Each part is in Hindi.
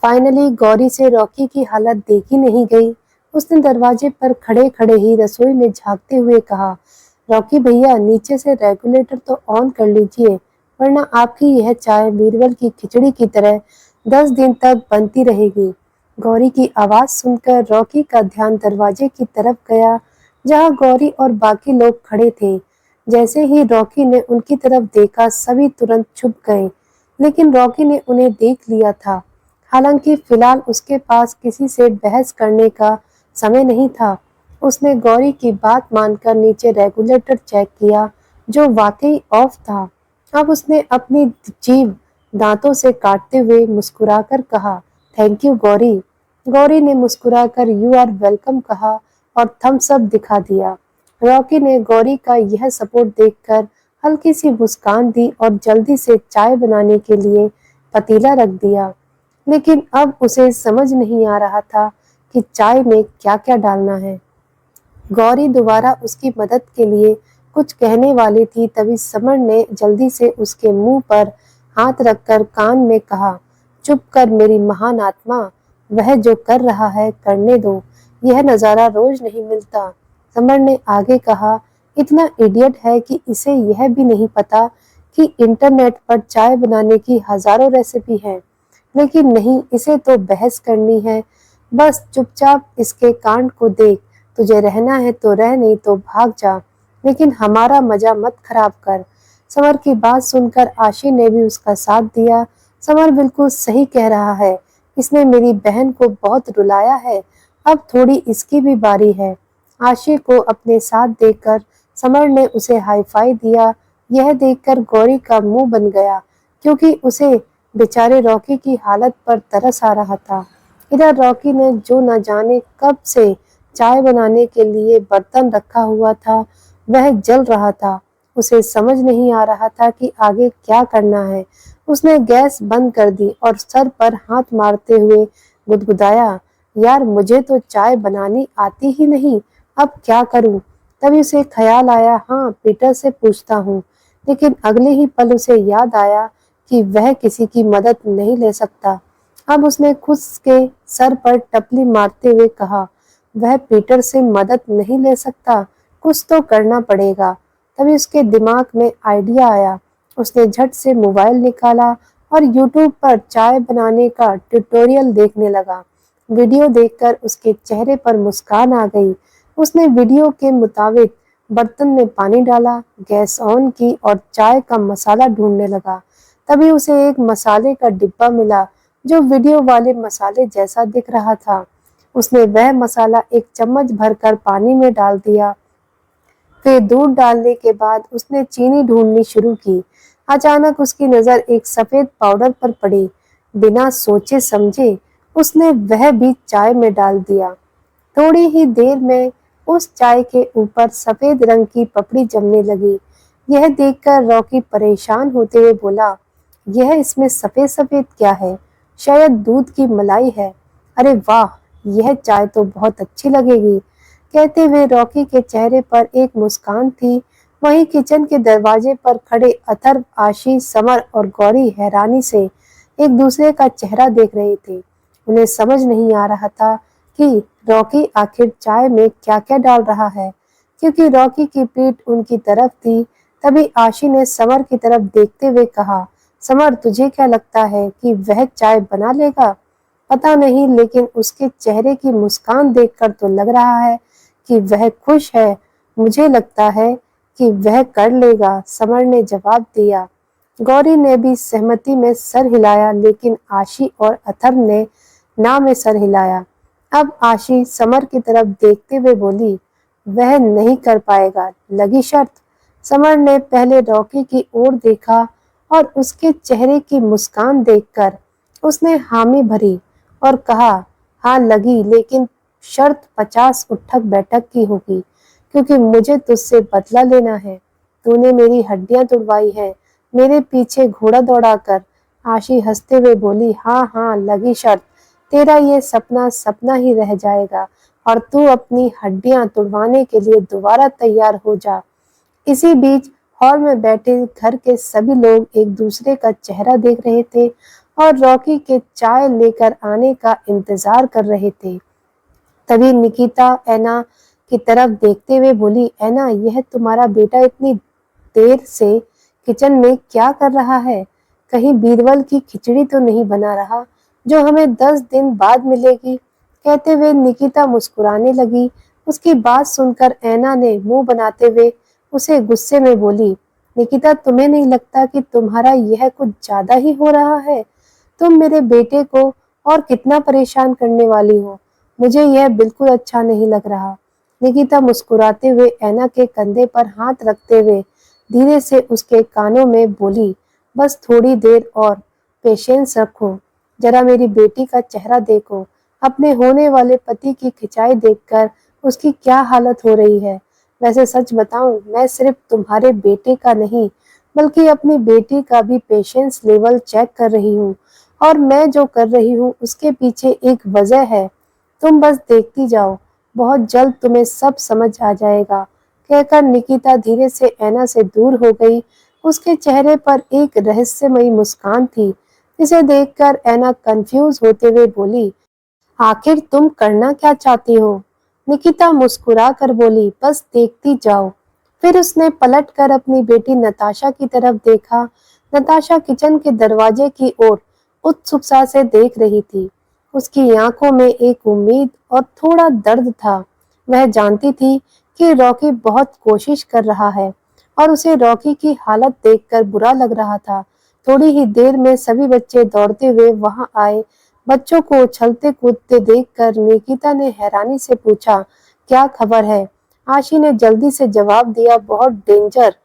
फाइनली गौरी से रॉकी की हालत देखी नहीं गई। उसने दरवाजे पर खड़े खड़े ही रसोई में झांकते हुए कहा, रॉकी भैया नीचे से रेगुलेटर तो ऑन कर लीजिए, वरना आपकी यह चाय बीरबल की खिचड़ी की तरह 10 दिन तक बनती रहेगी। गौरी की आवाज सुनकर रॉकी का ध्यान दरवाजे की तरफ गया, जहां गौरी और बाकी लोग खड़े थे। जैसे ही रॉकी ने उनकी तरफ देखा, सभी तुरंत चुप गए, लेकिन रॉकी ने उन्हें देख लिया था। हालांकि फिलहाल उसके पास किसी से बहस करने का समय नहीं था। उसने गौरी की बात मानकर नीचे रेगुलेटर चेक किया, जो वाकई ऑफ था। अब उसने अपनी जीभ दांतों से काटते हुए मुस्कुराकर कहा, थैंक यू गौरी। गौरी ने मुस्कुराकर यू आर वेलकम कहा और थम्स अप दिखा दिया। रॉकी ने गौरी का यह सपोर्ट देखकर हल्की सी मुस्कान दी और जल्दी से चाय बनाने के लिए पतीला रख दिया। लेकिन अब उसे समझ नहीं आ रहा था कि चाय में क्या-क्या डालना है। गौरी दोबारा उसकी मदद के लिए कुछ कहने वाली थी, तभी समर ने जल्दी से उसके मुंह पर हाथ रखकर कान में कहा, चुप कर मेरी महान आत्मा, वह जो कर रहा है करने दो, यह नजारा रोज नहीं मिलता। समर ने आगे कहा, इतना इडियट है कि इसे यह भी नहीं पता कि इंटरनेट पर चाय बनाने की हजारों रेसिपी हैं। लेकिन नहीं, इसे तो बहस करनी है। बस चुपचाप इसके कांड को देख, तुझे रहना है तो रह, नहीं तो भाग जा, लेकिन हमारा मजा मत खराब कर। समर की बात सुनकर आशी ने भी उसका साथ दिया। समर बिल्कुल सही कह रहा है, इसने मेरी बहन को बहुत रुलाया है, अब थोड़ी इसकी भी बारी है। आशी को अपने साथ देखकर समर ने उसे हाई फाई दिया। यह देखकर गौरी का मुंह बन गया, क्योंकि उसे बेचारे रॉकी की हालत पर तरस आ रहा था। इधर रॉकी ने जो न जाने कब से चाय बनाने के लिए बर्तन रखा हुआ था, वह जल रहा था। उसे समझ नहीं आ रहा था कि आगे क्या करना है। उसने गैस बंद कर दी और सर पर हाथ मारते हुए गुदगुदाया, यार मुझे तो चाय बनानी आती ही नहीं, अब क्या करूं। तभी उसे ख्याल आया, हाँ पीटर से पूछता हूँ। लेकिन अगले ही पल उसे याद आया कि वह किसी की मदद नहीं ले सकता। अब उसने खुद के सर पर टपली मारते हुए कहा, वह पीटर से मदद नहीं ले सकता, कुछ तो करना पड़ेगा। तभी उसके दिमाग में आइडिया आया। उसने झट से मोबाइल निकाला और यूट्यूब पर चाय बनाने का ट्यूटोरियल देखने लगा। वीडियो देखकर उसके चेहरे पर मुस्कान आ गई। उसने वीडियो के मुताबिक बर्तन में पानी डाला, गैस ऑन की और चाय का मसाला ढूंढने लगा। तभी उसे एक मसाले का डिब्बा मिला, जो वीडियो वाले मसाले जैसा दिख रहा था। उसने वह मसाला एक चम्मच भरकर पानी में डाल दिया। फिर दूध डालने के बाद उसने चीनी ढूंढनी शुरू की। अचानक उसकी नजर एक सफेद पाउडर पर पड़ी। बिना सोचे समझे उसने वह भी चाय में डाल दिया। थोड़ी ही देर में उस चाय के ऊपर सफेद रंग की पपड़ी जमने लगी। यह देखकर रॉकी परेशान होते हुए बोला, यह इसमें सफेद सफेद क्या है? शायद दूध की मलाई है। अरे वाह, यह चाय तो बहुत अच्छी लगेगी। कहते हुए रॉकी के चेहरे पर एक मुस्कान थी। वहीं किचन के दरवाजे पर खड़े अथर्व, आशीष, समर और गौरी हैरानी से एक दूसरे का चेहरा देख रहे थे। उन्हें समझ नहीं आ रहा था कि रॉकी आखिर चाय में क्या-क्या डाल रहा है, क्योंकि रॉकी की पीठ उनकी तरफ थी। तभी आशी ने समर की तरफ देखते हुए कहा, समर तुझे क्या लगता है कि वह चाय बना लेगा? पता नहीं, लेकिन उसके चेहरे की मुस्कान देखकर तो लग रहा है कि वह खुश है। मुझे लगता है कि वह कर लेगा, समर ने जवाब दिया। गौरी ने भी सहमति में सर हिलाया, लेकिन आशी और अथर्व ने ना में सर हिलाया। अब आशी समर की तरफ देखते हुए बोली, वह नहीं कर पाएगा, लगी शर्त? समर ने पहले रॉकी की ओर देखा और उसके चेहरे की मुस्कान देखकर उसने हामी भरी और कहा, हाँ लगी, लेकिन शर्त 50 उठक बैठक की होगी, क्योंकि मुझे तुझसे बदला लेना है। तूने मेरी हड्डियां तुड़वाई है, मेरे पीछे घोड़ा दौड़ाकर। आशी हंसते हुए बोली, हाँ हाँ लगी शर्त, तेरा ये सपना सपना ही रह जाएगा और तू अपनी हड्डियां तुड़वाने के लिए दोबारा तैयार हो जा। इसी बीच हॉल में बैठे घर के सभी लोग एक दूसरे का चेहरा देख रहे थे और रॉकी के चाय लेकर आने का इंतजार कर रहे थे। तभी निकिता एना की तरफ देखते हुए बोली, एना, यह तुम्हारा बेटा इतनी देर से किचन में क्या कर रहा है? कहीं बीरबल की खिचड़ी तो नहीं बना रहा जो हमें 10 दिन बाद मिलेगी? कहते हुए निकिता मुस्कुराने लगी। उसकी बात सुनकर ऐना ने मुंह बनाते हुए उसे गुस्से में बोली, निकिता, तुम्हें नहीं लगता कि तुम्हारा यह कुछ ज्यादा ही हो रहा है? तुम मेरे बेटे को और कितना परेशान करने वाली हो? मुझे यह बिल्कुल अच्छा नहीं लग रहा। निकिता मुस्कुराते हुए ऐना के कंधे पर हाथ रखते हुए धीरे से उसके कानों में बोली, बस थोड़ी देर और पेशेंस रखो। जरा मेरी बेटी का चेहरा देखो। अपने होने वाले पति की खिंचाई देखकर उसकी क्या हालत हो रही है। वैसे सच बताऊं, मैं सिर्फ तुम्हारे बेटे का नहीं बल्कि अपनी बेटी का भी पेशेंस लेवल चेक कर रही हूँ। और मैं जो कर रही हूँ उसके पीछे एक वजह है। तुम बस देखती जाओ, बहुत जल्द तुम्हें सब समझ आ जाएगा। कहकर निकिता धीरे से ऐना से दूर हो गई। उसके चेहरे पर एक रहस्यमयी मुस्कान थी जिसे देखकर ऐना कंफ्यूज होते हुए बोली, आखिर तुम करना क्या चाहती हो? निकिता मुस्कुरा कर बोली, बस देखती जाओ। फिर उसने पलटकर अपनी बेटी नताशा की तरफ देखा। नताशा किचन के दरवाजे की ओर उत्सुकता से देख रही थी। उसकी आंखों में एक उम्मीद और थोड़ा दर्द था। वह जानती थी कि रॉकी बहुत कोशिश कर रहा है और उसे रॉकी की हालत देखकर बुरा लग रहा था। थोड़ी ही देर में सभी बच्चे दौड़ते हुए वहां आए। बच्चों को उछलते कूदते देखकर निकिता ने हैरानी से पूछा, क्या खबर है? आशी ने जल्दी से जवाब दिया, बहुत डेंजर।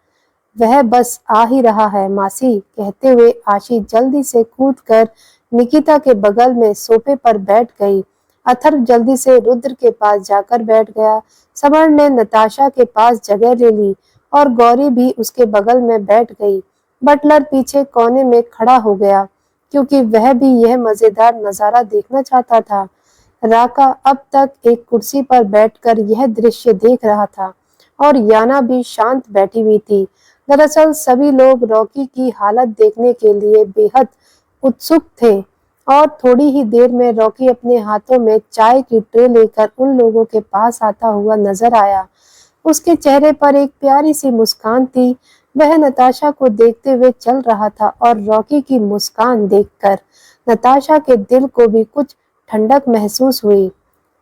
वह बस आ ही रहा है मासी। कहते हुए आशी जल्दी से कूदकर निकिता के बगल में सोफे पर बैठ गई। अथर्व जल्दी से रुद्र के पास जाकर बैठ गया। समर ने नताशा के पास जगह ले ली और गौरी भी उसके बगल में बैठ गई। बटलर पीछे कोने में खड़ा हो गया क्योंकि वह भी यह मजेदार नजारा देखना चाहता था। राका अब तक एक कुर्सी पर बैठकर यह दृश्य देख रहा था और याना भी शांत बैठी हुई थी। दरअसल सभी लोग रॉकी की हालत देखने के लिए बेहद उत्सुक थे और थोड़ी ही देर में रॉकी अपने हाथों में चाय की ट्रे लेकर उन लोगों के पास आता हुआ नजर आया। उसके चेहरे पर एक प्यारी सी मुस्कान थी। वह नताशा को देखते हुए चल रहा था और रॉकी की मुस्कान देखकर नताशा के दिल को भी कुछ ठंडक महसूस हुई।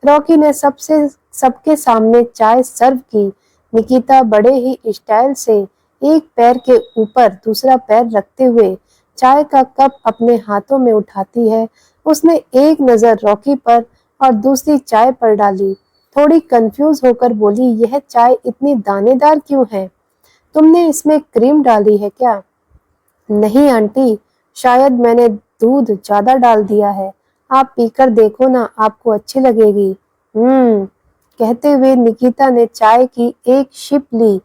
रॉकी ने सबके सामने चाय सर्व की। निकिता बड़े ही स्टाइल से एक पैर के ऊपर दूसरा पैर रखते हुए चाय का कप अपने हाथों में उठाती है। उसने एक नजर रॉकी पर और दूसरी चाय पर डाली। थोड़ी कंफ्यूज होकर बोली, यह चाय इतनी दानेदार क्यों है? तुमने इसमें क्रीम डाली है क्या? नहीं आंटी, शायद मैंने दूध ज्यादा डाल दिया है। आप पीकर देखो ना, आपको अच्छी लगेगी। कहते हुए निकिता ने चाय की एक शिप ली।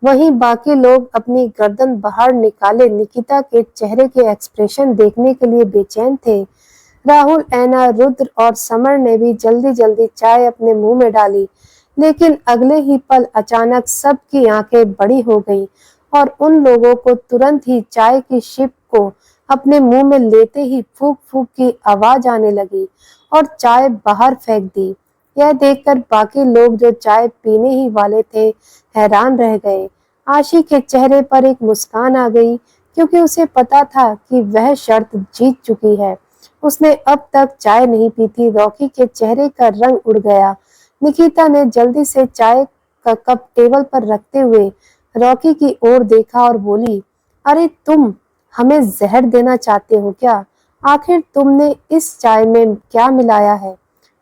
वहीं बाकी लोग अपनी गर्दन बाहर निकाले निकिता के चेहरे के एक्सप्रेशन देखने के लिए बेचैन थे। राहुल, ऐना, रुद्र और समर ने भी जल्दी जल्दी चाय अपने मुंह में डाली, लेकिन अगले ही पल अचानक सबकी आंखें बड़ी हो गईं और उन लोगों को तुरंत ही चाय की शिप को अपने मुंह में लेते ही फूक फूक की आवाज आने लगी और चाय बाहर फेंक दी। यह देखकर बाकी लोग जो चाय पीने ही वाले थे हैरान रह गए। आशी के चेहरे पर एक मुस्कान आ गई क्योंकि उसे पता था कि वह शर्त जीत चुकी है। उसने अब तक चाय नहीं पी थी। रॉकी के चेहरे का रंग उड़ गया। निकिता ने जल्दी से चाय का कप टेबल पर रखते हुए रॉकी की ओर देखा और बोली, अरे तुम हमें जहर देना चाहते हो क्या? आखिर तुमने इस चाय में क्या मिलाया है?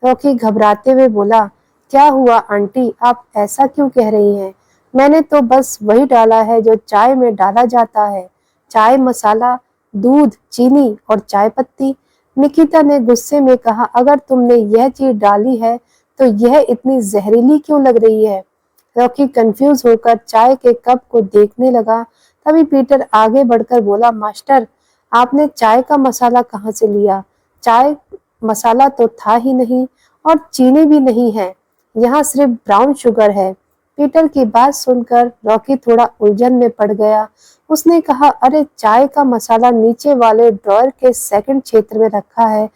रॉकी घबराते हुए बोला, क्या हुआ आंटी, आप ऐसा क्यों कह रही हैं? मैंने तो बस वही डाला है जो चाय में डाला जाता है। चाय मसाला, दूध, चीनी और चाय पत्ती। निकिता ने गुस्से में कहा, अगर तुमने यह चीज डाली है तो यह इतनी जहरीली क्यों लग रही है? रॉकी कंफ्यूज होकर चाय के कप को देखने लगा। तभी पीटर आगे बढ़कर बोला, मास्टर, आपने चाय का मसाला कहाँ से लिया? चाय मसाला तो था ही नहीं और चीनी भी नहीं है, यहाँ सिर्फ ब्राउन शुगर है। पीटर की बात सुनकर रॉकी थोड़ा उलझन में पड़ गया। उसने कहा, अरे चाय का मसाला नीचे वाले ड्रॉयर के सेकंड क्षेत्र में रखा है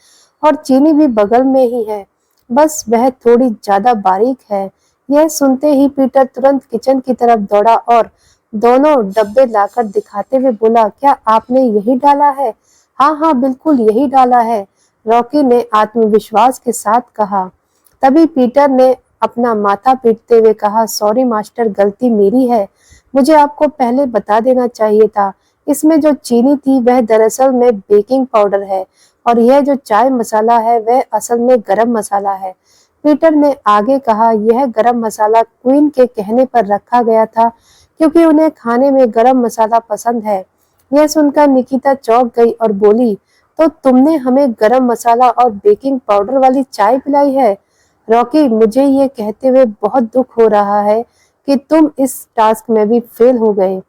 और चीनी भी बगल में ही है, बस वह थोड़ी ज्यादा बारीक है। यह सुनते ही पीटर तुरंत किचन की तरफ दौड़ा और दोनों डब्बे लाकर दिखाते हुए बोला, क्या आपने यही डाला है? हाँ हाँ, बिल्कुल यही डाला है, रॉकी ने आत्मविश्वास के साथ कहा। तभी पीटर ने अपना माथा पीटते हुए कहा, सॉरी मास्टर, गलती मेरी है, मुझे आपको पहले बता देना चाहिए था। इसमें जो चीनी थी वह दरअसल में बेकिंग पाउडर है और यह जो चाय मसाला है वह असल में गरम मसाला है। पीटर ने आगे कहा, यह गरम मसाला क्वीन के कहने पर रखा गया था क्योंकि उन्हें खाने में गरम मसाला पसंद है। यह सुनकर निकिता चौंक गई और बोली, तो तुमने हमें गरम मसाला और बेकिंग पाउडर वाली चाय पिलाई है? रॉकी, मुझे ये कहते हुए बहुत दुख हो रहा है कि तुम इस टास्क में भी फेल हो गए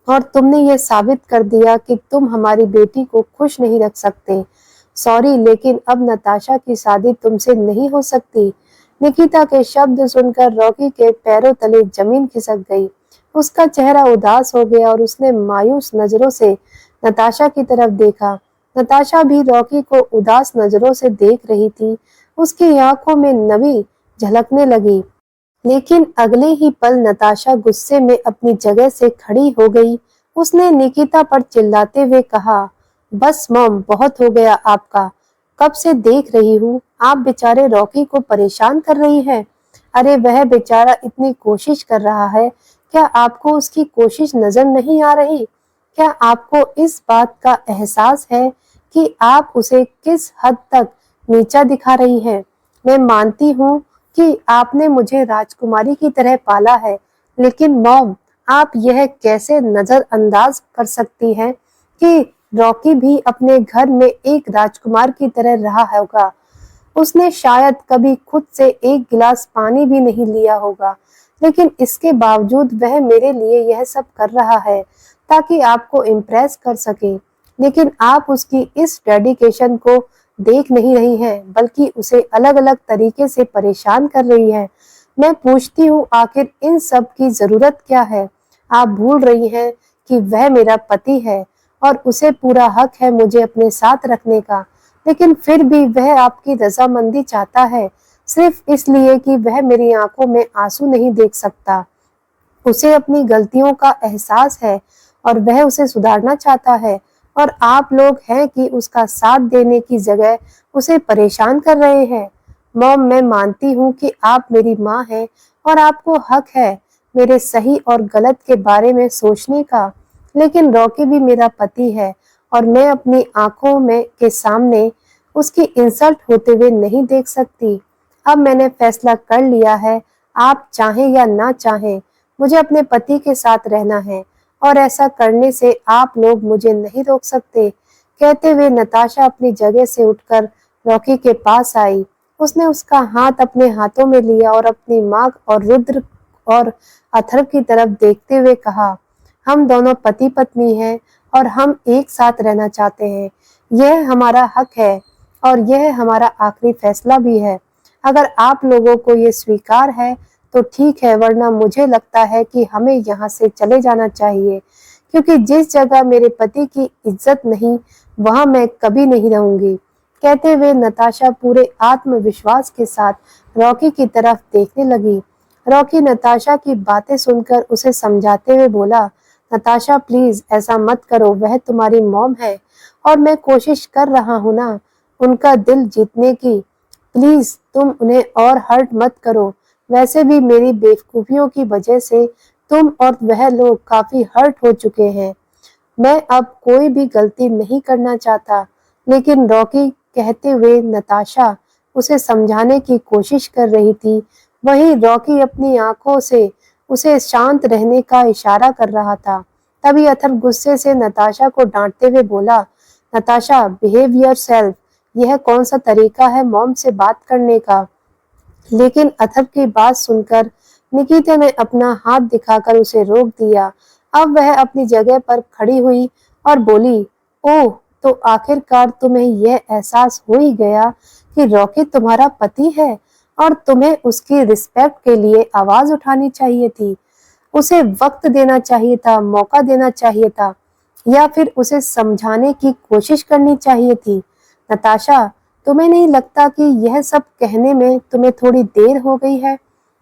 और तुमने ये साबित कर दिया कि तुम हमारी बेटी को खुश नहीं रख सकते। सॉरी, लेकिन अब नताशा की शादी तुमसे नहीं हो सकती। निकिता के शब्द सुनकर रॉकी के पैरों तले जमीन खिसक गई। उसका चेहरा उदास हो गया और उसने मायूस नजरों से नताशा की तरफ देखा। नताशा भी रॉकी को उदास नजरों से देख रही थी। उसकी आंखों में नमी झलकने लगी। लेकिन अगले ही पल नताशा गुस्से में अपनी जगह से खड़ी हो गई। उसने निकिता पर चिल्लाते हुए कहा, बस मॉम, बहुत हो गया आपका। कब से देख रही हूँ आप बेचारे रॉकी को परेशान कर रही हैं। अरे वह बेचारा इतनी कोशिश कर रहा है, क्या आपको उसकी कोशिश नजर नहीं आ रही? क्या आपको इस बात का एहसास है कि आप उसे किस हद तक नीचा दिखा रही हैं? मैं मानती हूँ कि आपने मुझे राजकुमारी की तरह पाला है, लेकिन मॉम, आप यह कैसे नजरअंदाज कर सकती हैं कि रॉकी भी अपने घर में एक राजकुमार की तरह रहा होगा। उसने शायद कभी खुद से एक गिलास पानी भी नहीं लिया होगा, लेकिन इसके बावजूद वह मेरे लिए यह सब कर रहा है ताकि आपको इम्प्रेस कर सके। लेकिन आप उसकी इस डेडिकेशन को देख नहीं रही हैं, बल्कि उसे अलग अलग तरीके से परेशान कर रही हैं। मैं पूछती हूँ, आखिर इन सब की जरूरत क्या है? आप भूल रही हैं कि वह मेरा पति है और उसे पूरा हक है मुझे अपने साथ रखने का, लेकिन फिर भी वह आपकी रजामंदी चाहता है, सिर्फ इसलिए कि वह मेरी आंखों में आंसू नहीं देख सकता। उसे अपनी गलतियों का एहसास है और वह उसे सुधारना चाहता है, और आप लोग हैं कि उसका साथ देने की जगह उसे परेशान कर रहे हैं। मॉम, मैं मानती हूँ कि आप मेरी माँ हैं और आपको हक है मेरे सही और गलत के बारे में सोचने का, लेकिन रॉकी भी मेरा पति है और मैं अपनी आंखों में के सामने उसकी इंसल्ट होते हुए नहीं देख सकती। अब मैंने फैसला कर लिया है, आप चाहें या ना चाहें, मुझे अपने पति के साथ रहना है और ऐसा करने से आप लोग मुझे नहीं रोक सकते। कहते हुए नताशा अपनी जगह से उठकर रॉकी के पास आई। उसने उसका हाथ अपने हाथों में लिया और अपनी माँ और रुद्र और अथर्व की तरफ देखते हुए कहा, हम दोनों पति पत्नी हैं और हम एक साथ रहना चाहते हैं। यह हमारा हक है और यह हमारा आखिरी फैसला भी है। अगर आप लोगों को ये स्वीकार है तो ठीक है, वरना मुझे लगता है कि हमें यहाँ से चले जाना चाहिए, क्योंकि जिस जगह मेरे पति की इज्जत नहीं, वहां मैं कभी नहीं रहूंगी। कहते हुए नताशा पूरे आत्मविश्वास के साथ रॉकी की तरफ देखने लगी। रॉकी नताशा की बातें सुनकर उसे समझाते हुए बोला, नताशा प्लीज ऐसा मत करो, वह तुम्हारी मॉम है और मैं कोशिश कर रहा हूँ ना उनका दिल जीतने की। प्लीज तुम उन्हें और हर्ट मत करो। वैसे भी मेरी बेवकूफियों की वजह से तुम और वह लोग काफी हर्ट हो चुके हैं। मैं अब कोई भी गलती नहीं करना चाहता। लेकिन रॉकी, कहते हुए नताशा उसे समझाने की कोशिश कर रही थी। वहीं रॉकी अपनी आंखों से उसे शांत रहने का इशारा कर रहा था। तभी अथर्व गुस्से से नताशा को डांटते हुए बोला, नताशा, बिहेव योरसेल्फ। यह कौन सा तरीका है मॉम से बात करने का? लेकिन अथर्व की बात सुनकर निकिता ने अपना हाथ दिखाकर उसे रोक दिया। अब वह अपनी जगह पर खड़ी हुई और बोली, ओह, तो आखिरकार तुम्हें यह एहसास हो ही गया कि रॉकी तुम्हारा पति है और तुम्हें उसकी रिस्पेक्ट के लिए आवाज उठानी चाहिए थी। उसे वक्त देना चाहिए था, मौका देना चाहिए था, या फिर उसे समझाने की कोशिश करनी चाहिए थी। नताशा, तुम्हें नहीं लगता कि यह सब कहने में तुम्हें थोड़ी देर हो गई है?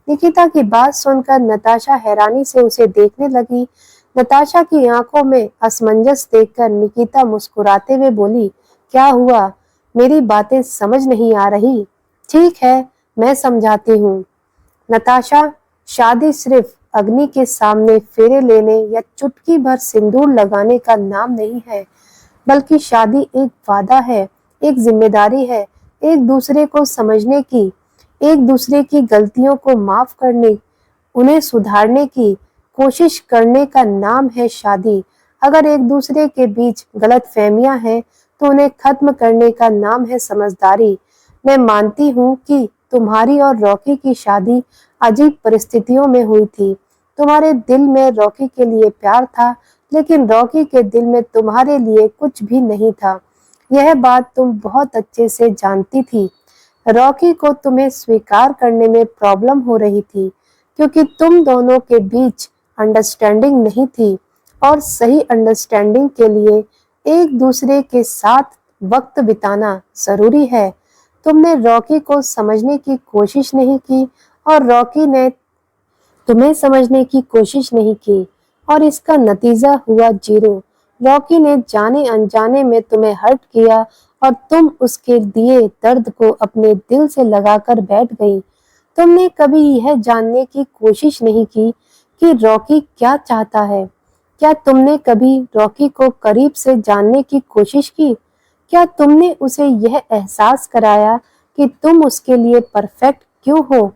निकिता की बात सुनकर नताशा हैरानी से उसे देखने लगी। नताशा की आंखों में असमंजस देखकर निकिता मुस्कुराते हुए बोली, क्या हुआ? मेरी बातें समझ नहीं आ रही? ठीक है, मैं समझाती हूँ। नताशा, शादी सिर्फ अग्नि के सामने फेरे लेने या चुटकी भर सिंदूर लगाने का नाम नहीं है, बल्कि शादी एक वादा है, एक जिम्मेदारी है, एक दूसरे को समझने की, एक दूसरे की गलतियों को माफ करने, उन्हें सुधारने की कोशिश करने का नाम है शादी। अगर एक दूसरे के बीच गलतफहमियां हैं, तो उन्हें खत्म करने का नाम है समझदारी। मैं मानती हूँ कि तुम्हारी और रॉकी की शादी अजीब परिस्थितियों में हुई थी। तुम्हारे दिल में रॉकी के लिए प्यार था, लेकिन रॉकी के दिल में तुम्हारे लिए कुछ भी नहीं था। यह बात तुम बहुत अच्छे से जानती थी। रॉकी को तुम्हें स्वीकार करने में प्रॉब्लम हो रही थी, क्योंकि तुम दोनों के बीच अंडरस्टैंडिंग नहीं थी, और सही अंडरस्टैंडिंग के लिए एक दूसरे के साथ वक्त बिताना जरूरी है। तुमने रॉकी को समझने की कोशिश नहीं की, और रॉकी ने तुम्हें समझने की कोशिश नहीं की, और इसका नतीजा हुआ जीरो। रॉकी ने जाने अनजाने में तुम्हें हर्ट किया, और तुम उसके दिए दर्द को अपने दिल से लगाकर बैठ गई। तुमने कभी यह जानने की कोशिश नहीं की कि रॉकी क्या चाहता है। क्या तुमने कभी रॉकी को करीब से जानने की कोशिश की? क्या तुमने उसे यह एहसास कराया कि तुम उसके लिए परफेक्ट क्यों हो?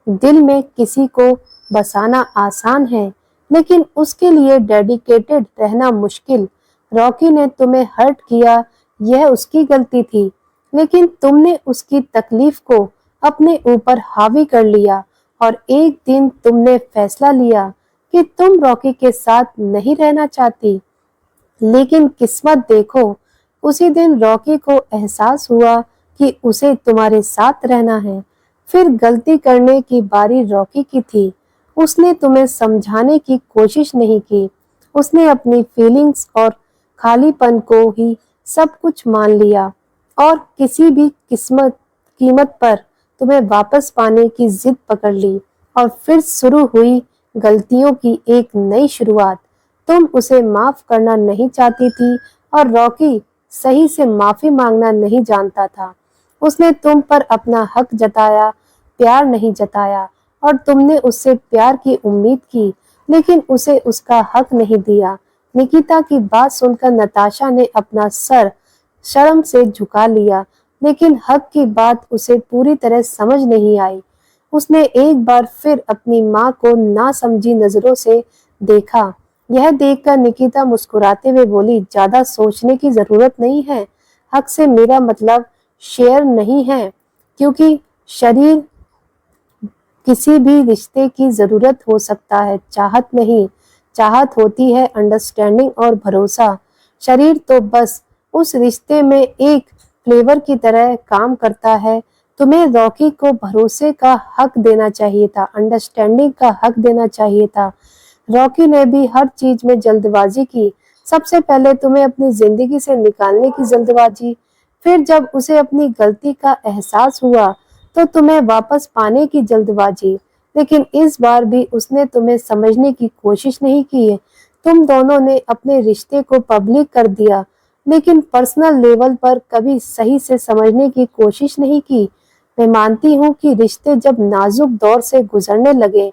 दिल में किसी को बसाना आसान है, लेकिन उसके लिए डेडिकेटेड रहना मुश्किल। रॉकी ने तुम्हें हर्ट किया, यह उसकी गलती थी, लेकिन तुमने उसकी तकलीफ को अपने ऊपर हावी कर लिया, और एक दिन तुमने फैसला लिया कि तुम रॉकी के साथ नहीं रहना चाहती। लेकिन किस्मत देखो, उसी दिन रॉकी को एहसास हुआ कि उसे तुम्हारे साथ रहना है। फिर गलती करने की बारी रॉकी की थी। उसने तुम्हें समझाने की कोशिश नहीं की। उसने अपनी फीलिंग्स और खालीपन को ही सब कुछ मान लिया, और किसी भी कीमत पर तुम्हें वापस पाने की जिद पकड़ ली। और फिर शुरू हुई गलतियों की एक नई शुरुआत। तुम उसे माफ करना नहीं चाहती थी, और रॉकी सही से माफी मांगना नहीं जानता था। उसने तुम पर अपना हक जताया, प्यार नहीं जताया, और तुमने उससे प्यार की उम्मीद की, लेकिन उसे उसका हक नहीं दिया। निकिता की बात सुनकर नताशा ने अपना सर शर्म से झुका लिया, लेकिन हक की बात उसे पूरी तरह समझ नहीं आई। उसने एक बार फिर अपनी माँ को नासमझी नजरों से देखा। यह देखकर निकिता मुस्कुराते हुए बोली, ज्यादा सोचने की जरूरत नहीं है। हक से मेरा मतलब शेयर नहीं है, क्योंकि शरीर किसी भी रिश्ते की जरूरत हो सकता है, चाहत नहीं। चाहत होती है अंडरस्टैंडिंग और भरोसा। शरीर तो बस उस रिश्ते में एक फ्लेवर की तरह काम करता है। तुम्हें रॉकी को भरोसे का हक देना चाहिए था, अंडरस्टैंडिंग का हक देना चाहिए था। रॉकी ने भी हर चीज में जल्दबाजी की। सबसे पहले तुम्हें अपनी जिंदगी से निकालने की जल्दबाजी, फिर जब उसे अपनी गलती का एहसास हुआ तो तुम्हें वापस पाने की जल्दबाजी। लेकिन इस बार भी उसने तुम्हें समझने की कोशिश नहीं की है। तुम दोनों ने अपने रिश्ते को पब्लिक कर दिया, लेकिन पर्सनल लेवल पर कभी सही से समझने की कोशिश नहीं की। मैं मानती हूँ कि रिश्ते जब नाजुक दौर से गुजरने लगे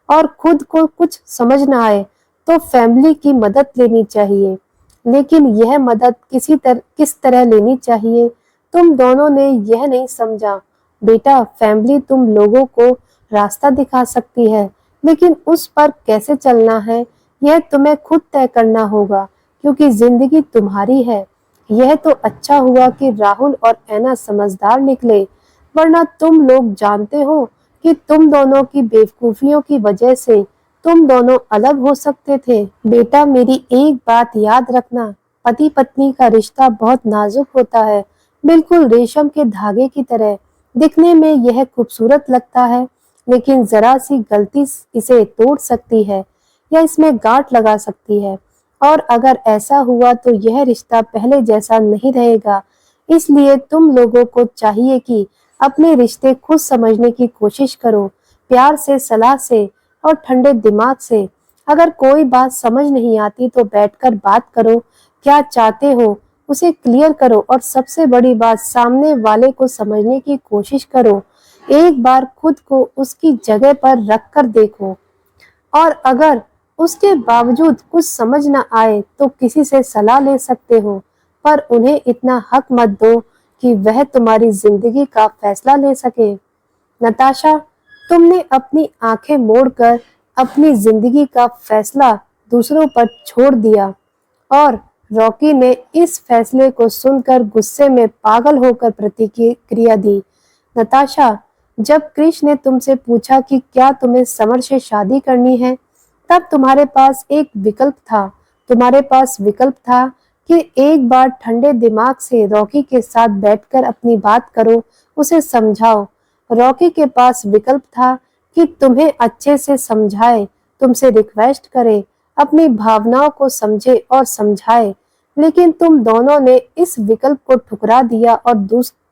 और खुद को कुछ समझ न आए, तो फैमिली की मदद लेनी चाहिए। लेकिन यह मदद किस तरह लेनी चाहिए, तुम दोनों ने यह नहीं समझा। बेटा, फैमिली तुम लोगों को रास्ता दिखा सकती है, लेकिन उस पर कैसे चलना है यह तुम्हें खुद तय करना होगा, क्योंकि जिंदगी तुम्हारी है। यह तो अच्छा हुआ कि राहुल और ऐना समझदार निकले, वरना तुम लोग जानते हो कि तुम दोनों की बेवकूफियों की वजह से तुम दोनों अलग हो सकते थे। बेटा, मेरी एक बात याद रखना, पति पत्नी का रिश्ता बहुत नाजुक होता है, बिल्कुल रेशम के धागे की तरह। दिखने में यह खूबसूरत लगता है, लेकिन जरा सी गलती इसे तोड़ सकती है। या इसमें गांठ लगा सकती है। और अगर ऐसा हुआ तो यह रिश्ता पहले जैसा नहीं रहेगा। इसलिए तुम लोगों को चाहिए कि अपने रिश्ते खुद समझने की कोशिश करो, प्यार से, सलाह से और ठंडे दिमाग से। अगर कोई बात समझ नहीं आती तो बैठकर बात करो, क्या चाहते हो उसे क्लियर करो और सबसे बड़ी बात, सामने वाले को समझने की कोशिश करो। एक बार खुद को उसकी जगह पर रख कर देखो, और अगर उसके बावजूद कुछ समझ न आए तो किसी से सलाह ले सकते हो, पर उन्हें इतना हक मत दो कि वह तुम्हारी जिंदगी का फैसला ले सके। नताशा, तुमने अपनी आंखें मोड़कर अपनी जिंदगी का फैसला दूसरों पर छोड़ दिया। और रॉकी ने इस फैसले को सुनकर गुस्से में पागल होकर प्रतिक्रिया दी। नताशा, जब क्रिश ने तुमसे पूछा कि क्या तुम्हें समर से शादी करनी है, तब तुम्हारे पास एक विकल्प था। तुम्हारे पास विकल्प था कि एक बार ठंडे दिमाग से रॉकी के साथ बैठकर अपनी बात करो, उसे समझाओ। रॉकी के पास विकल्प था कि तुम्हें अच्छे से समझाए, तुमसे रिक्वेस्ट करे, अपनी भावनाओं को समझे और समझाए। लेकिन तुम दोनों ने इस विकल्प को ठुकरा दिया और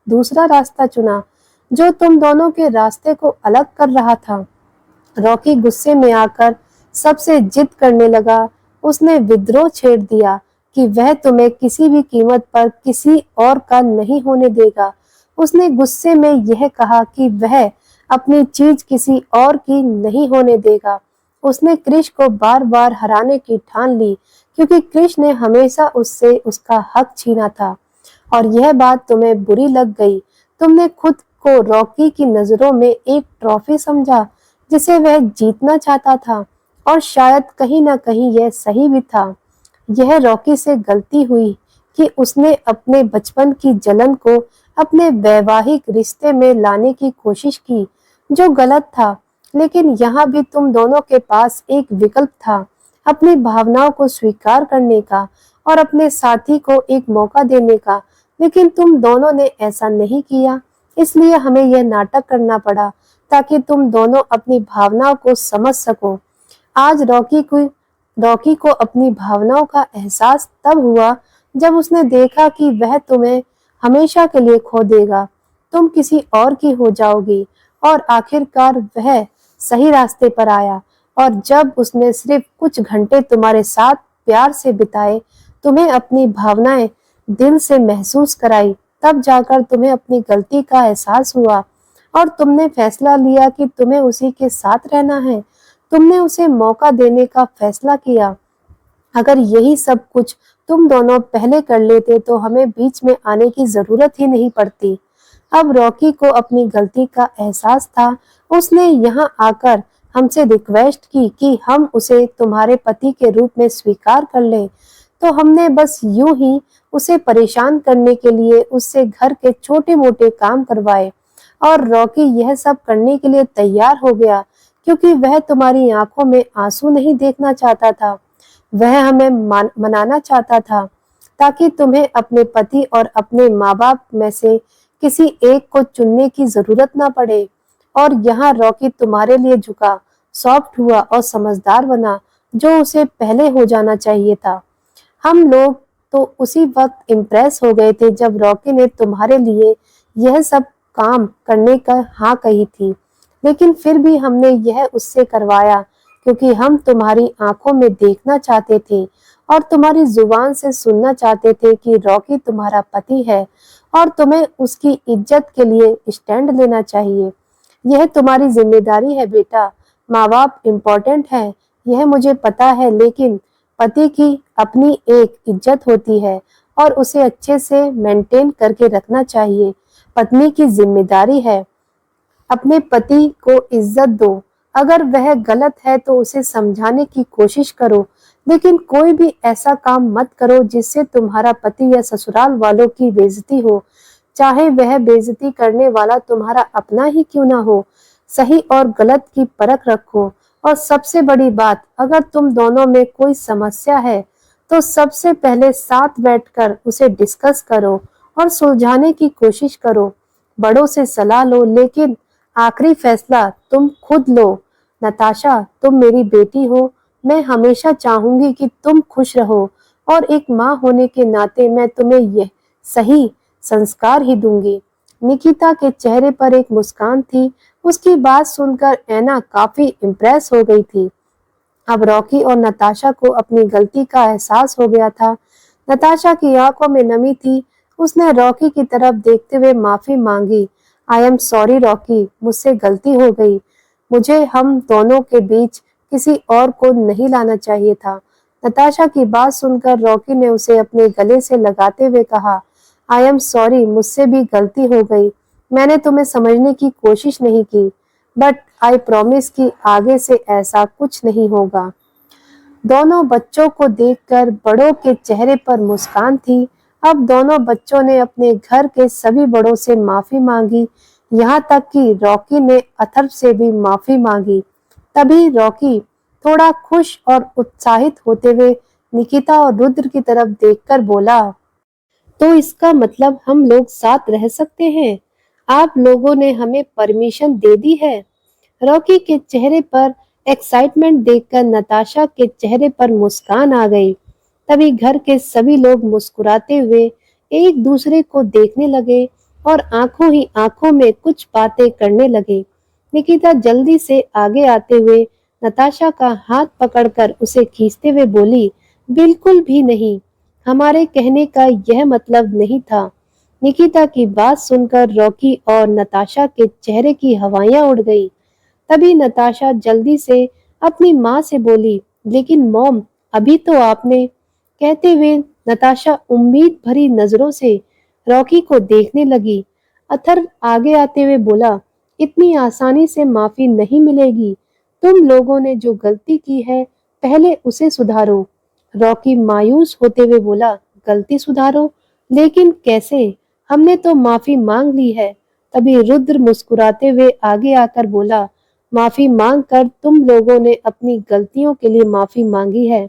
दूसरा रास्ता चुना, जो तुम दोनों के रास्ते को अलग कर रहा था। रॉकी गुस्से में आकर सबसे जिद करने लगा। उसने विद्रोह छेड़ दिया कि वह तुम्हें किसी भी कीमत पर किसी और का नहीं होने देगा। उसने गुस्से में यह कहा कि वह अपनी चीज किसी और की नहीं होने देगा। उसने क्रिश को बार बार हराने की ठान ली, क्योंकि क्रिश ने हमेशा उससे उसका हक छीना था। और यह बात तुम्हें बुरी लग गई। तुमने खुद को रॉकी की नजरों में एक ट्रॉफी समझा जिसे वह जीतना चाहता था, और शायद कहीं ना कहीं यह सही भी था। यह रॉकी से गलती हुई कि उसने अपने बचपन की जलन को अपने वैवाहिक रिश्ते में लाने की कोशिश की, जो गलत था। लेकिन यहाँ भी तुम दोनों के पास एक विकल्प था, अपनी भावनाओं को स्वीकार करने का और अपने साथी को एक मौका देने का। लेकिन तुम दोनों ने ऐसा नहीं किया, इसलिए हमें यह नाटक करना पड़ा ताकि तुम दोनों अपनी भावनाओं को समझ सको। आज रॉकी को अपनी भावनाओं का एहसास तब हुआ जब उसने देखा कि वह तुम्हें हमेशा के लिए खो देगा, तुम किसी और की हो जाओगी। और आखिरकार वह सही रास्ते पर आया, और जब उसने सिर्फ कुछ घंटे तुम्हारे साथ प्यार से बिताए, तुम्हें अपनी भावनाएं दिल से महसूस कराई, तब जाकर तुम्हें अपनी गलती का एहसास हुआ और तुमने फैसला लिया कि तुम्हें उसी के साथ रहना है। तुमने उसे मौका देने का फैसला किया। अगर यही सब कुछ तुम दोनों पहले कर लेते तो हमें बीच में आने की जरूरत ही नहीं पड़ती। अब रॉकी को अपनी गलती का एहसास था। उसने यहाँ आकर हमसे रिक्वेस्ट की कि हम उसे तुम्हारे पति के रूप में स्वीकार कर लें, तो हमने बस यूं ही उसे परेशान करने के लिए उससे घर के छोटे मोटे काम करवाए। और रॉकी यह सब करने के लिए तैयार हो गया, क्योंकि वह तुम्हारी आंखों में आंसू नहीं देखना चाहता था। वह हमें मनाना चाहता था, ताकि तुम्हें अपने पति और अपने माँ बाप में से किसी एक को चुनने की जरूरत ना पड़े। और यहाँ रॉकी तुम्हारे लिए झुका, सॉफ्ट हुआ और समझदार बना, जो उसे पहले हो जाना चाहिए था। हम लोग तो उसी वक्त इम्प्रेस हो गए थे जब रॉकी ने तुम्हारे लिए यह सब काम करने का हाँ कही थी। लेकिन फिर भी हमने यह उससे करवाया, क्योंकि हम तुम्हारी आंखों में देखना चाहते थे और तुम्हारी जुबान से सुनना चाहते थे कि रॉकी तुम्हारा पति है और तुम्हें उसकी इज्जत के लिए स्टैंड लेना चाहिए। यह तुम्हारी जिम्मेदारी है बेटा। माँ बाप इम्पोर्टेंट है, यह मुझे पता है, लेकिन पति की अपनी एक इज्जत होती है और उसे अच्छे से मेंटेन करके रखना चाहिए। पत्नी की जिम्मेदारी है। अपने पति को इज्जत दो। अगर वह गलत है तो उसे समझाने की कोशिश करो, लेकिन कोई भी ऐसा काम मत करो जिससे तुम्हारा पति या ससुराल वालों की बेइज्जती हो, चाहे वह बेइज्जती करने वाला तुम्हारा अपना ही क्यों ना हो। सही और गलत की परख रखो। और सबसे बड़ी बात, अगर तुम दोनों में कोई समस्या है तो सबसे पहले साथ बैठकर उसे डिस्कस करो और सुलझाने की कोशिश करो। बड़ों से सलाह लो, लेकिन आखिरी फैसला तुम खुद लो। नताशा, तुम मेरी बेटी हो, मैं हमेशा चाहूंगी कि तुम खुश रहो और एक माँ होने के नाते मैं तुम्हें यह सही संस्कार ही दूंगी। निकिता के चेहरे पर एक मुस्कान थी। उसकी बात सुनकर ऐना काफी इम्प्रेस हो गई थी। अब रॉकी और नताशा को अपनी गलती का एहसास हो गया था। नताशा की आंखों में नमी थी। उसने रॉकी की तरफ देखते हुए माफी मांगी। आई एम सॉरी रॉकी, मुझसे गलती हो गई। मुझे हम दोनों के बीच किसी और को नहीं लाना चाहिए था। नताशा की बात सुनकर रॉकी ने उसे अपने गले से लगाते हुए कहा, आई एम सॉरी, मुझसे भी गलती हो गई। मैंने तुम्हें समझने की कोशिश नहीं की, बट आई प्रॉमिस कि आगे से ऐसा कुछ नहीं होगा। दोनों बच्चों को देखकर बड़ों के चेहरे पर मुस्कान थी। अब दोनों बच्चों ने अपने घर के सभी बड़ों से माफी मांगी, यहाँ तक कि रॉकी ने अथर्व से भी माफी मांगी। तभी रॉकी थोड़ा खुश और उत्साहित होते हुए निकिता और रुद्र की तरफ देखकर बोला, तो इसका मतलब हम लोग साथ रह सकते हैं? आप लोगों ने हमें परमिशन दे दी है? रॉकी के चेहरे पर एक्साइटमेंट देखकर नताशा के चेहरे पर मुस्कान आ गई। तभी घर के सभी लोग मुस्कुराते हुए एक दूसरे को देखने लगे और आंखों ही आंखों में कुछ बातें करने लगे। निकिता जल्दी से आगे आते हुए नताशा का हाथ पकड़कर उसे खींचते हुए बोली, बिल्कुल भी नहीं, हमारे कहने का यह मतलब नहीं था। निकिता की बात सुनकर रॉकी और नताशा के चेहरे की हवाइयां उड़ गई। तभी नताशा जल्दी से अपनी माँ से बोली, लेकिन मॉम, अभी तो आपने। कहते हुए नताशा उम्मीद भरी नजरों से रॉकी को देखने लगी। अथर्व आगे आते हुए बोला, इतनी आसानी से माफी नहीं मिलेगी। तुम लोगों ने जो गलती की है पहले उसे सुधारो। रॉकी मायूस होते हुए बोला, गलती सुधारो? लेकिन कैसे? हमने तो माफी मांग ली है। तभी रुद्र मुस्कुराते हुए आगे आकर बोला, माफी मांगकर तुम लोगों ने अपनी गलतियों के लिए माफी मांगी है,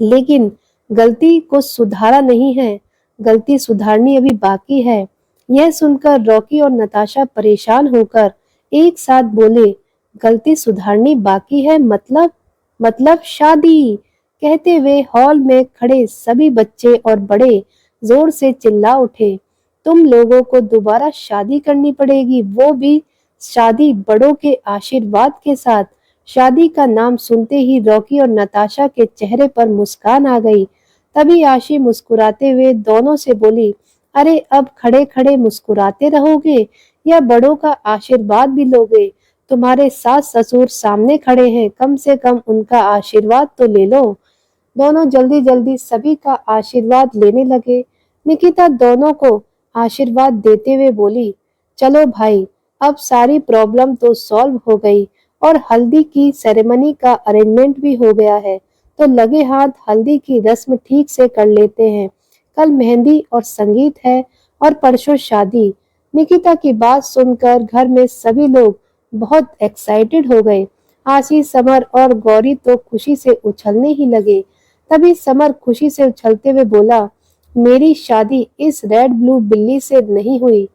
लेकिन गलती को सुधारा नहीं है। गलती सुधारनी अभी बाकी है। यह सुनकर रॉकी और नताशा परेशान होकर एक साथ बोले, गलती सुधारनी बाकी है मतलब शादी। कहते हुए हॉल में खड़े सभी बच्चे और बड़े जोर से चिल्ला उठे, तुम लोगों को दोबारा शादी करनी पड़ेगी, वो भी शादी बड़ों के आशीर्वाद के साथ। शादी का नाम सुनते ही रॉकी और नताशा के चेहरे पर मुस्कान आ गई। तभी आशी मुस्कुराते हुए दोनों से बोली, अरे अब खड़े खड़े मुस्कुराते रहोगे या बड़ों का आशीर्वाद भी लोगे? तुम्हारे सास ससुर सामने खड़े हैं, कम से कम उनका आशीर्वाद तो ले लो। दोनों जल्दी जल्दी सभी का आशीर्वाद लेने लगे। निकिता दोनों को आशीर्वाद देते हुए बोली, चलो भाई, अब सारी प्रॉब्लम तो सॉल्व हो गई और हल्दी की सेरेमनी का अरेंजमेंट भी हो गया है, तो लगे हाथ हल्दी की रस्म ठीक से कर लेते हैं। कल मेहंदी और संगीत है और परसों शादी। निकिता की बात सुनकर घर में सभी लोग बहुत एक्साइटेड हो गए। आशी, समर और गौरी तो खुशी से उछलने ही लगे। तभी समर खुशी से उछलते हुए बोला, मेरी शादी इस रेड ब्लू बिल्ली से नहीं हुई।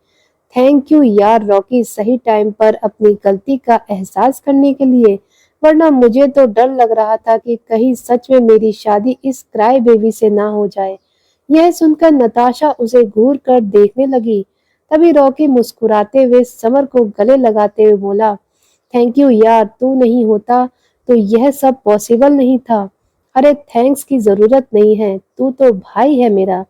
थैंक यू यार रॉकी, सही टाइम पर अपनी गलती का एहसास करने के लिए, वरना मुझे तो डर लग रहा था कि कहीं सच में मेरी शादी इस क्राई बेबी से ना हो जाए। यह सुनकर नताशा उसे घूर कर देखने लगी। तभी रॉकी मुस्कुराते हुए समर को गले लगाते हुए बोला, थैंक यू यार, तू नहीं होता तो यह सब पॉसिबल नहीं था। अरे थैंक्स की जरूरत नहीं है, तू तो भाई है मेरा।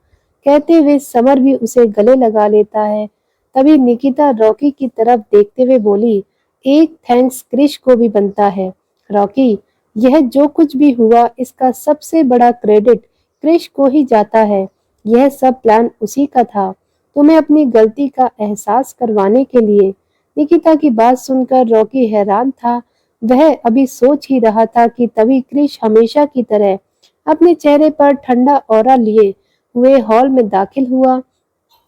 कहते हुए समर भी उसे गले लगा लेता है। तभी निकिता रॉकी की तरफ देखते हुए बोली, एक थैंक्स क्रिश को भी बनता है। रॉकी, यह जो कुछ भी हुआ इसका सबसे बड़ा क्रेडिट क्रिश को ही जाता है। यह सब प्लान उसी का था, तुम्हें अपनी गलती का एहसास करवाने के लिए। निकिता की बात सुनकर रॉकी हैरान था। वह अभी सोच ही रहा था कि तभी क्रिश हमेशा की तरह अपने चेहरे पर ठंडा ऑरा लिए हुए हॉल में दाखिल हुआ।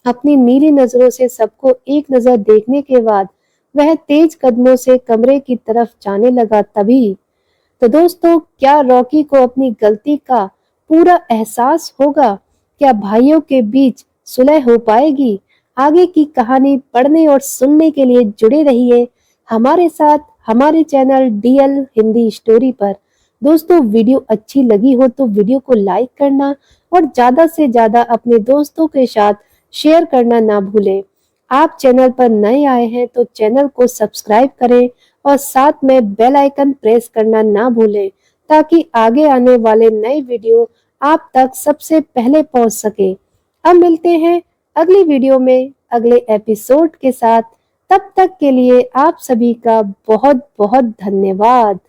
अपनी नीली नजरों से सबको एक नजर देखने के बाद वह तेज कदमों से कमरे की तरफ जाने लगा। तभी तो दोस्तों, क्या रॉकी को अपनी गलती का पूरा एहसास होगा? क्या भाइयों के बीच सुलह हो पाएगी? आगे की कहानी पढ़ने और सुनने के लिए जुड़े रहिए हमारे साथ, हमारे चैनल डीएल हिंदी स्टोरी पर। दोस्तों वीडियो अच्छी लगी हो तो वीडियो को लाइक करना और ज़्यादा से ज़्यादा अपने दोस्तों के साथ शेयर करना ना भूलें। आप चैनल पर नए आए हैं तो चैनल को सब्सक्राइब करें और साथ में बेल आइकन प्रेस करना ना भूलें ताकि आगे आने वाले नए वीडियो आप तक सबसे पहले पहुंच सके। अब मिलते हैं अगली वीडियो में अगले एपिसोड के साथ। तब तक के लिए आप सभी का बहुत बहुत धन्यवाद।